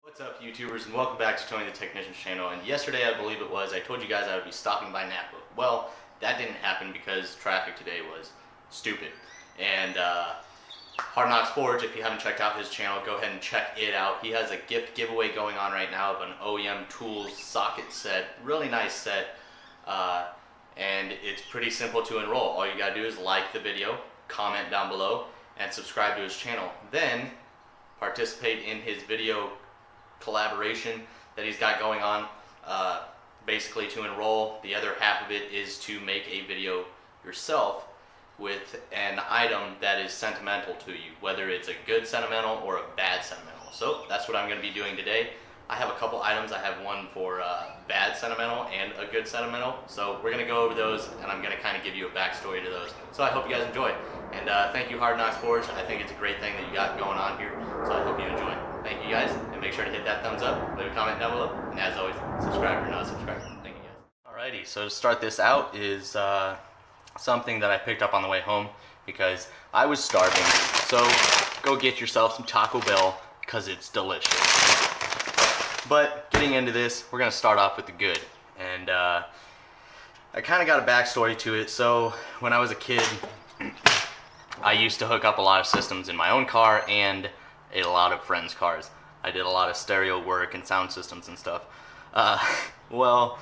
What's up, YouTubers, and welcome back to Tony the Technician's channel. And yesterday, I believe it was, I told you guys I would be stopping by Napa. Well, that didn't happen because traffic today was stupid. And Hard Knocks Forge, if you haven't checked out his channel, go ahead and check it out. He has a gift giveaway going on right now of an OEM Tools socket set. Really nice set. And it's pretty simple to enroll. All you gotta do is like the video, comment down below, and subscribe to his channel. Then participate in his video collaboration that he's got going on. Basically, to enroll, the other half of it is to make a video yourself with an item that is sentimental to you, whether it's a good sentimental or a bad sentimental. So that's what I'm going to be doing today. I have a couple items. I have one for bad sentimental and a good sentimental. So we're going to go over those, and I'm going to kind of give you a backstory to those. So I hope you guys enjoy. And thank you, Hard Knocks Forge. I think it's a great thing that you got going on here. So I hope you enjoy. Thank you guys, and make sure to hit that thumbs up, leave a comment down below, and as always, subscribe if you're not subscribed. Thank you guys. Alrighty, so to start this out is something that I picked up on the way home because I was starving. So go get yourself some Taco Bell because it's delicious. But getting into this, we're going to start off with the good. And I kind of got a backstory to it. So when I was a kid, I used to hook up a lot of systems in my own car and a lot of friends' cars. I did a lot of stereo work and sound systems and stuff. Well,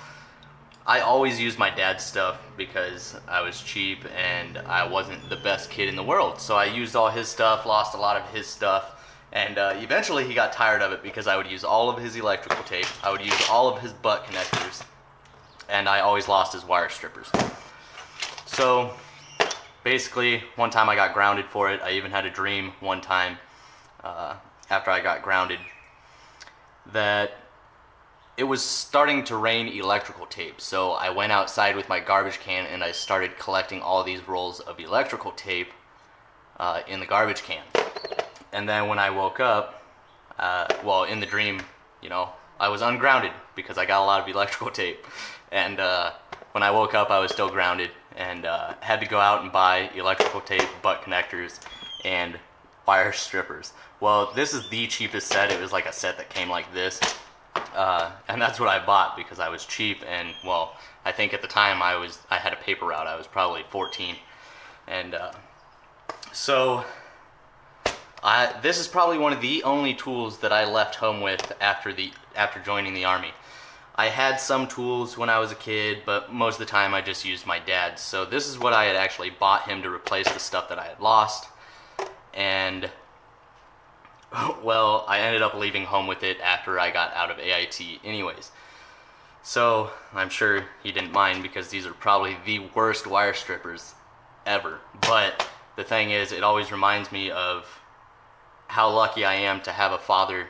I always used my dad's stuff because I was cheap and I wasn't the best kid in the world. So I used all his stuff, lost a lot of his stuff. And eventually he got tired of it because I would use all of his electrical tape, I would use all of his butt connectors, and I always lost his wire strippers. So basically, one time I got grounded for it. I even had a dream one time after I got grounded that it was starting to rain electrical tape. So I went outside with my garbage can and I started collecting all these rolls of electrical tape in the garbage can. And then when I woke up, well, in the dream, you know, I was ungrounded because I got a lot of electrical tape. And when I woke up, I was still grounded and had to go out and buy electrical tape, butt connectors, and wire strippers. Well, this is the cheapest set. It was like a set that came like this. And that's what I bought because I was cheap. And, well, I think at the time I had a paper route. I was probably 14. And so this is probably one of the only tools that I left home with after joining the Army. I had some tools when I was a kid, but most of the time I just used my dad's. So this is what I had actually bought him to replace the stuff that I had lost. And, well, I ended up leaving home with it after I got out of AIT anyways. So I'm sure he didn't mind because these are probably the worst wire strippers ever. But the thing is, it always reminds me of how lucky I am to have a father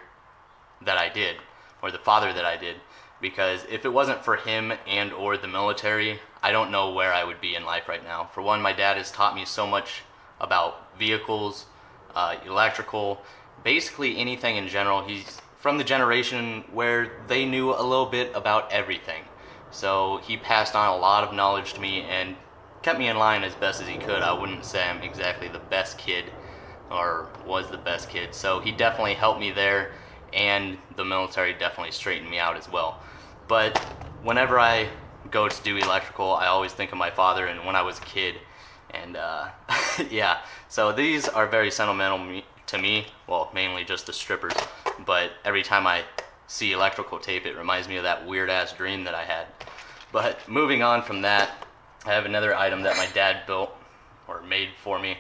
that I did, or the father that I did, because if it wasn't for him and or the military, I don't know where I would be in life right now. For one, my dad has taught me so much about vehicles, electrical, basically anything in general. He's from the generation where they knew a little bit about everything. So he passed on a lot of knowledge to me and kept me in line as best as he could. I wouldn't say I'm exactly the best kid, or was the best kid. So he definitely helped me there, and the military definitely straightened me out as well. But whenever I go to do electrical, I always think of my father and when I was a kid. And yeah, so these are very sentimental to me. Well, mainly just the strippers, but every time I see electrical tape, it reminds me of that weird ass dream that I had. But moving on from that, I have another item that my dad built or made for me,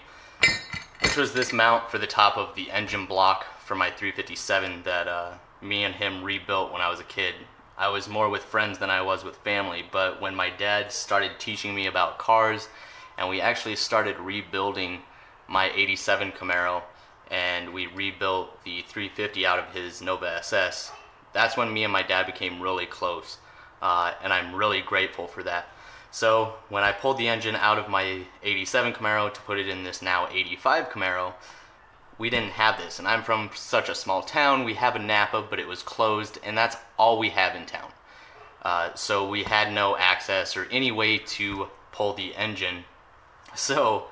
which was this mount for the top of the engine block for my 357 that me and him rebuilt when I was a kid. I was more with friends than I was with family, but when my dad started teaching me about cars, and we actually started rebuilding my 87 Camaro, and we rebuilt the 350 out of his Nova SS, that's when me and my dad became really close, and I'm really grateful for that. So when I pulled the engine out of my 87 Camaro to put it in this now 85 Camaro, we didn't have this. And I'm from such a small town. We have a Napa, but it was closed, and that's all we have in town. So we had no access or any way to pull the engine So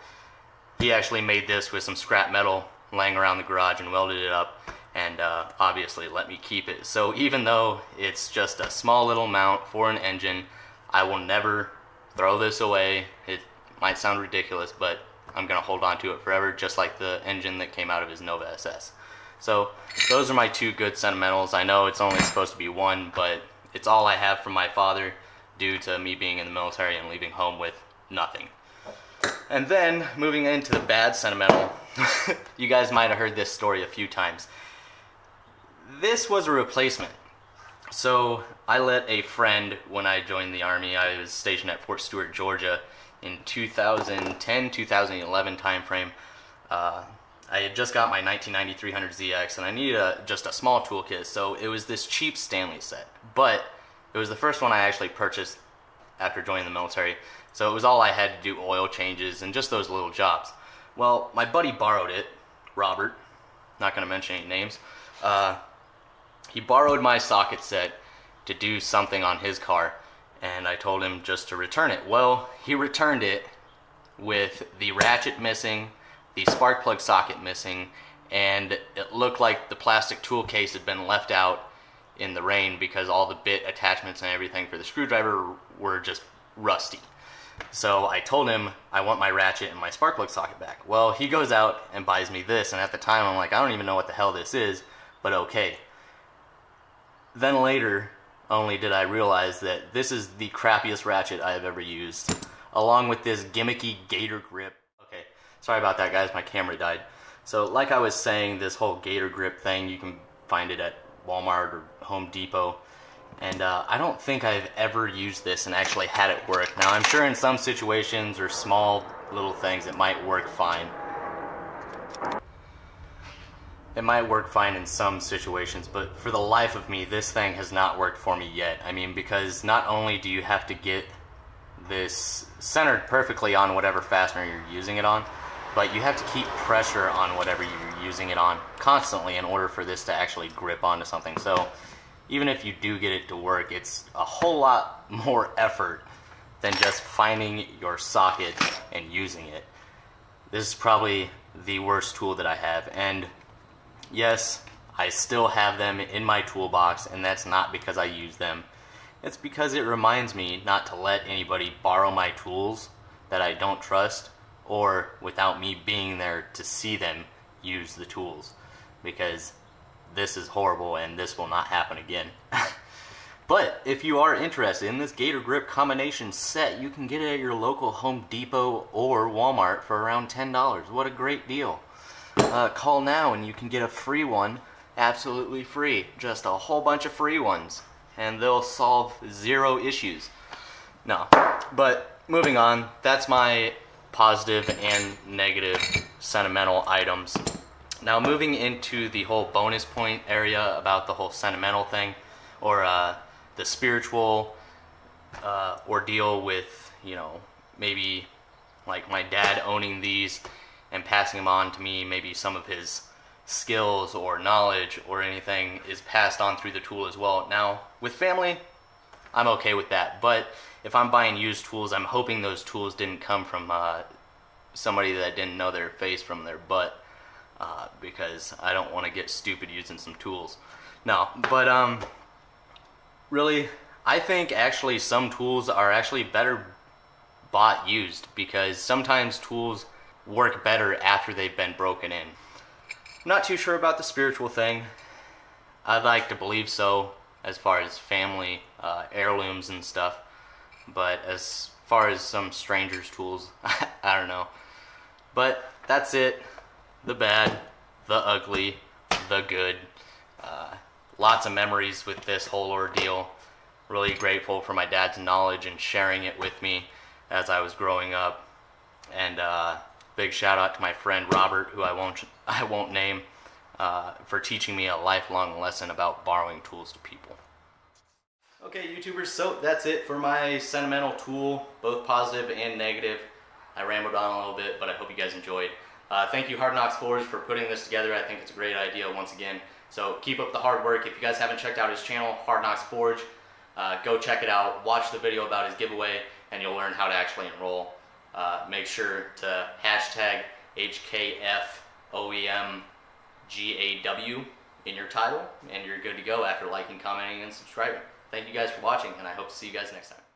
he actually made this with some scrap metal laying around the garage and welded it up, and obviously let me keep it. So even though it's just a small little mount for an engine, I will never throw this away. It might sound ridiculous, but I'm gonna hold on to it forever, just like the engine that came out of his Nova SS. So those are my two good sentimentals. I know it's only supposed to be one, but it's all I have from my father due to me being in the military and leaving home with nothing. And then moving into the bad sentimental, you guys might have heard this story a few times. This was a replacement. So I let a friend, when I joined the Army, I was stationed at Fort Stewart, Georgia in 2010-2011 time frame. I had just got my 1990 300ZX and I needed just a small toolkit, so it was this cheap Stanley set. But it was the first one I actually purchased after joining the military, so it was all I had to do, oil changes and just those little jobs. Well, my buddy borrowed it, Robert, not going to mention any names. He borrowed my socket set to do something on his car, and I told him just to return it. Well, he returned it with the ratchet missing, the spark plug socket missing, and it looked like the plastic tool case had been left out in the rain because all the bit attachments and everything for the screwdriver were just rusty. So I told him I want my ratchet and my spark plug socket back. Well, he goes out and buys me this, and at the time I'm like, I don't even know what the hell this is, but okay. Then later, only did I realize that this is the crappiest ratchet I have ever used, along with this gimmicky Gator grip. Okay, sorry about that, guys, my camera died. So like I was saying, this whole Gator grip thing, you can find it at Walmart or Home Depot. And I don't think I've ever used this and actually had it work. Now, I'm sure in some situations or small little things it might work fine. It might work fine in some situations, but for the life of me, this thing has not worked for me yet. I mean, because not only do you have to get this centered perfectly on whatever fastener you're using it on, but you have to keep pressure on whatever you're using it on constantly in order for this to actually grip onto something. So even if you do get it to work, it's a whole lot more effort than just finding your socket and using it. This is probably the worst tool that I have, and yes, I still have them in my toolbox, and that's not because I use them. It's because it reminds me not to let anybody borrow my tools that I don't trust, or without me being there to see them use the tools, because this is horrible and this will not happen again. But if you are interested in this Gator grip combination set, you can get it at your local Home Depot or Walmart for around $10. What a great deal. Call now and you can get a free one, absolutely free. Just a whole bunch of free ones, and they'll solve zero issues. No, but moving on, that's my positive and negative sentimental items. Now moving into the whole bonus point area about the whole sentimental thing, or the spiritual ordeal with, you know, maybe like my dad owning these and passing them on to me. Maybe some of his skills or knowledge or anything is passed on through the tool as well. Now with family, I'm okay with that, but if I'm buying used tools, I'm hoping those tools didn't come from somebody that didn't know their face from their butt. Because I don't want to get stupid using some tools. No, but really, I think actually some tools are actually better bought used, because sometimes tools work better after they've been broken in. I'm not too sure about the spiritual thing. I'd like to believe so, as far as family heirlooms and stuff, but as far as some strangers' tools, I don't know. But that's it. The bad, the ugly, the good. Lots of memories with this whole ordeal. Really grateful for my dad's knowledge and sharing it with me as I was growing up. And big shout out to my friend Robert, who I won't name, for teaching me a lifelong lesson about borrowing tools to people. Okay, YouTubers, so that's it for my sentimental tool, both positive and negative. I rambled on a little bit, but I hope you guys enjoyed. Thank you, Hard Knocks Forge, for putting this together. I think it's a great idea once again. So keep up the hard work. If you guys haven't checked out his channel, Hard Knocks Forge, go check it out. Watch the video about his giveaway, and you'll learn how to actually enroll. make sure to hashtag HKFOEMGAW in your title, and you're good to go after liking, commenting, and subscribing. Thank you guys for watching, and I hope to see you guys next time.